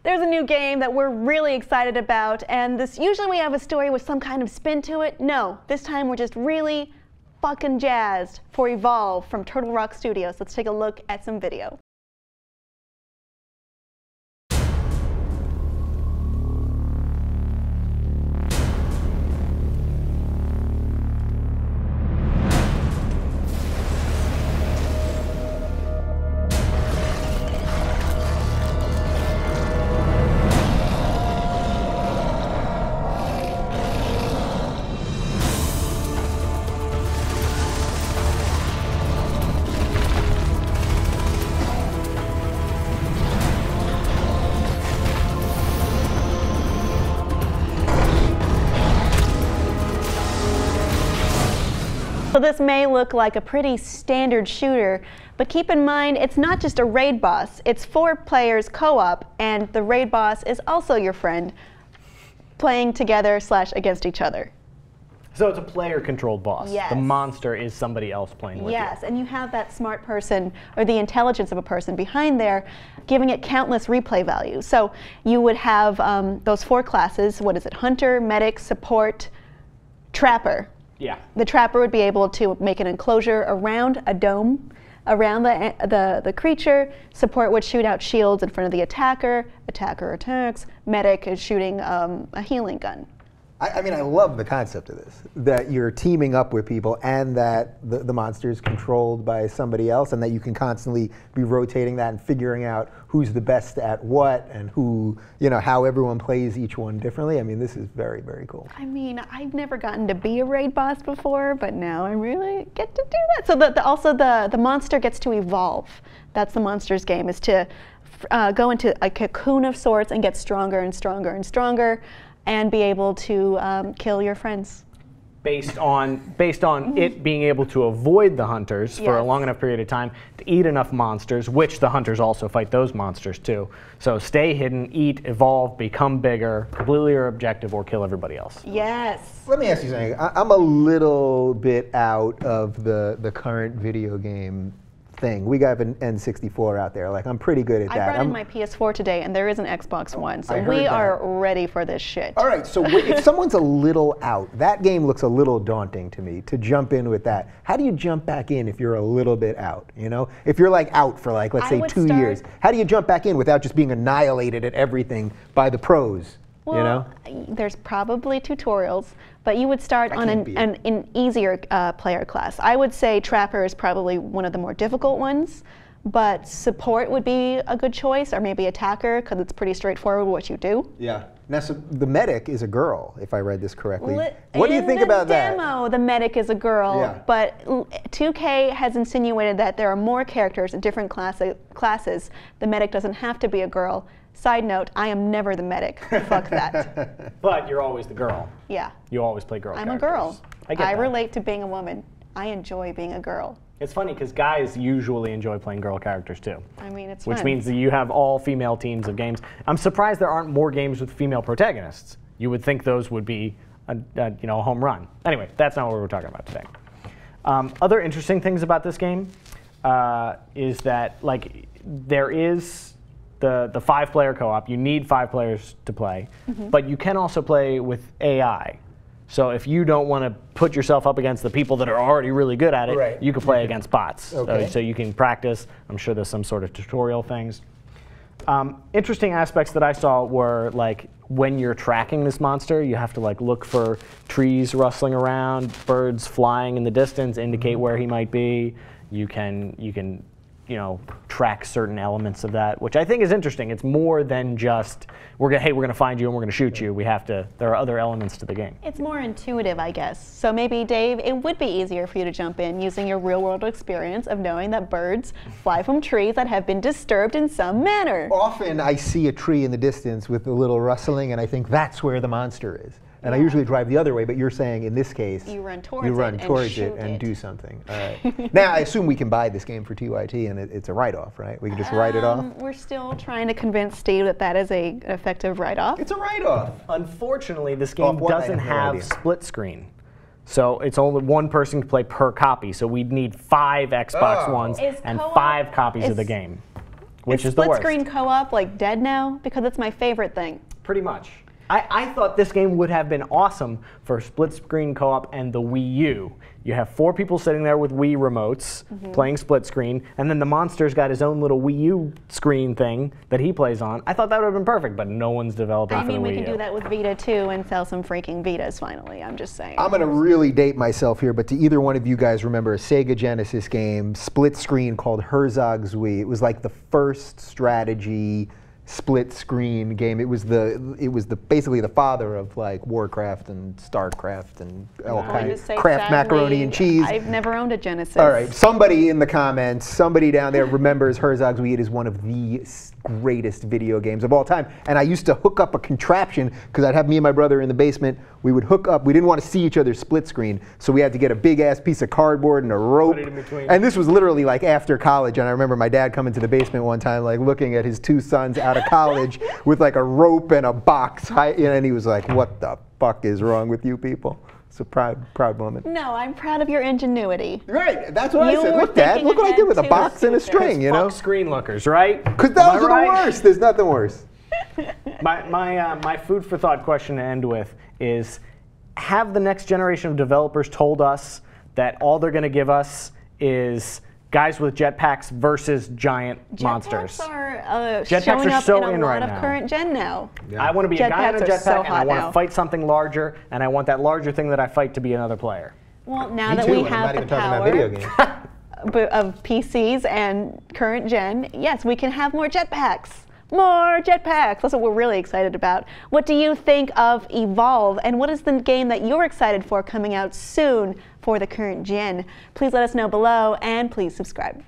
There's a new game that we're really excited about, and usually we have a story with some kind of spin to it. No, this time we're just really fucking jazzed for Evolve from Turtle Rock Studios. Let's take a look at some video. So this may look like a pretty standard shooter, but keep in mind it's not just a raid boss. It's 4 players co-op, and the raid boss is also your friend, playing together / against each other. So it's a player-controlled boss. Yes. The monster is somebody else playing with you. Yes, and you have that smart person, or the intelligence of a person behind there, giving it countless replay value. So you would have those 4 classes. What is it? Hunter, medic, support, trapper. Yeah. The trapper would be able to make an enclosure around a dome, around the creature. Support would shoot out shields in front of the attacker. Attacker attacks. Medic is shooting a healing gun. I mean, I love the concept of this, that you're teaming up with people and that the monster is controlled by somebody else, and that you can constantly be rotating that and figuring out who's the best at what and who, you know, how everyone plays each one differently. I mean, this is very, very cool. I mean, I've never gotten to be a raid boss before, but now I really get to do that. So also the monster gets to evolve. That's the monster's game, is to go into a cocoon of sorts and get stronger and stronger and stronger, and be able to kill your friends. Based on it being able to avoid the hunters for a long enough period of time to eat enough monsters, which the hunters also fight those monsters too. So stay hidden, eat, evolve, become bigger, completely your objective, or kill everybody else. Yes. Let me ask you something. I'm a little bit out of the current video game thing. We got an N64 out there. Like, I'm pretty good at that. I brought in my PS4 today, and there is an Xbox One, so we are ready for this shit. All right, so if someone's a little out, that game looks a little daunting to me, to jump in with that. How do you jump back in if you're a little bit out, you know? If you're like out for like, let's say 2 years, how do you jump back in without just being annihilated at everything by the pros? Well, you know? There's probably tutorials, but you would start on an easier player class. I would say Trapper is probably one of the more difficult ones, but Support would be a good choice, or maybe Attacker, because it's pretty straightforward what you do. Yeah. Now, so the medic is a girl, if I read this correctly. What do you think about that? In the demo, the medic is a girl, but 2K has insinuated that there are more characters in different classes. The medic doesn't have to be a girl. Side note, I am never the medic. Fuck that. But you're always the girl. Yeah. You always play girl characters. I'm a girl. I relate to being a woman. I enjoy being a girl. It's funny because guys usually enjoy playing girl characters too. I mean, it's Which fun. means that you have all female teams of games. I'm surprised there aren't more games with female protagonists. You would think those would be a home run. Anyway, that's not what we're talking about today. Other interesting things about this game is that, like, there is the 5-player co-op. You need 5 players to play, but you can also play with AI. So if you don't want to put yourself up against the people that are already really good at it, you can play against bots. Okay. So you can practice. I'm sure there's some sort of tutorial things. Interesting aspects that I saw were, like, when you're tracking this monster, you have to like look for trees rustling around, birds flying in the distance, indicate where he might be. You can track certain elements of that, which I think is interesting. It's more than just hey, we're gonna find you and we're gonna shoot you. There are other elements to the game. It's more intuitive, I guess. So maybe, Dave, it would be easier for you to jump in using your real-world experience of knowing that birds fly from trees that have been disturbed in some manner. Often I see a tree in the distance with a little rustling, and I think that's where the monster is. And I usually drive the other way, but you're saying in this case, you run towards it and do something. All right. Now, I assume we can buy this game for TYT, and it's a write-off, right? We can just write it off? We're still trying to convince Steve that that is an effective write-off. It's a write-off. Unfortunately, this game doesn't have split screen. So it's only one person can play per copy. So we'd need 5 Xbox Ones and 5 copies of the game. which is the worst. Split screen co-op like dead now? Because it's my favorite thing. Pretty much. I thought this game would have been awesome for split screen co-op and the Wii U. You have 4 people sitting there with Wii remotes playing split screen, and then the monster's got his own little Wii U screen thing that he plays on. I thought that would have been perfect, but no one's developing for the Wii U. I mean, we can do that with Vita too and sell some freaking Vitas finally, I'm just saying. I'm going to really date myself here, but do either one of you guys remember a Sega Genesis game, split screen, called Herzog's Wii? It was like the first strategy split screen game. It was basically the father of like Warcraft and Starcraft and all kinds of Kraft macaroni and cheese. I've never owned a Genesis. All right, somebody in the comments, somebody down there remembers Herzog's Wii. It is one of the greatest video games of all time. And I used to hook up a contraption because I'd have me and my brother in the basement. We would hook up. We didn't want to see each other split screen, so we had to get a big ass piece of cardboard and a rope. Put it in between. And this was literally like after college. And I remember my dad coming to the basement one time, like looking at his 2 sons out of college with like a rope and a box, and he was like, "What the fuck is wrong with you people?" It's a proud moment. No, I'm proud of your ingenuity. Right, that's what I said. Look, Dad, look what I did with a box and a string, you know? Fuck screen lookers, right? Because those are the worst. There's nothing worse. My food for thought question to end with is, have the next generation of developers told us that all they're going to give us is guys with jetpacks versus giant monsters? Jetpacks are showing up in a lot of current gen now. Yeah. I want to be a guy in a jetpack, and I want to fight something larger, and I want that larger thing that I fight to be another player. Well, now that we have the power of PCs and current gen, yes, we can have more jetpacks. More jetpacks. That's what we're really excited about. What do you think of Evolve, and what is the game that you're excited for coming out soon for the current gen? Please let us know below, and please subscribe.